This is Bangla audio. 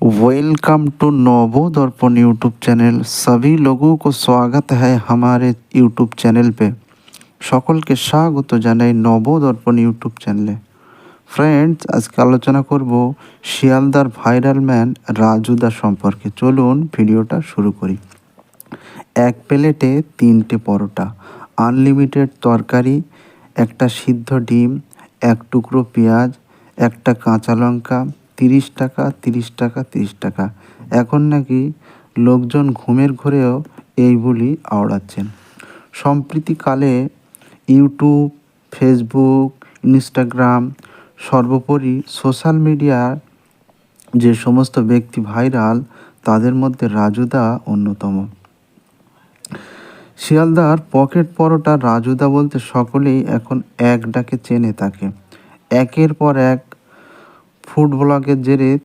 वेलकम टू नवो दर्पण यूट्यूब चैनल। सभी लोगों को स्वागत है हमारे यूट्यूब चैनल पे। সকলকে স্বাগত জানাই নবো দর্পণ ইউটিউব চ্যানেলে। ফ্রেন্ডস, আজকে আলোচনা করব শিয়ালদার ভাইরাল ম্যান রাজুদা সম্পর্কে। চলুন ভিডিওটা শুরু করি। এক প্লেটে 3টে পরোটা, আনলিমিটেড তরকারি, একটা সিদ্ধ ডিম, এক টুকরো পেঁয়াজ, একটা কাঁচা লঙ্কা, 30 টাকা 30 টাকা 30 টাকা। এখন নাকি লোকজন ঘুমের ঘোরেও এই বলি আওড়াচ্ছেন। সম্প্রতিকালে ইউটিউব, ফেসবুক, ইনস্টাগ্রাম, সর্বোপরি সোশ্যাল মিডিয়ার যে সমস্ত ব্যক্তি ভাইরাল, তাদের মধ্যে রাজুদা অন্যতম। শিয়ালদার পকেট পরোটা রাজুদা বলতে সকলেই এখন এক ডাকে চেনে তাকে। একের পর এক ফুড ব্লগের জেরে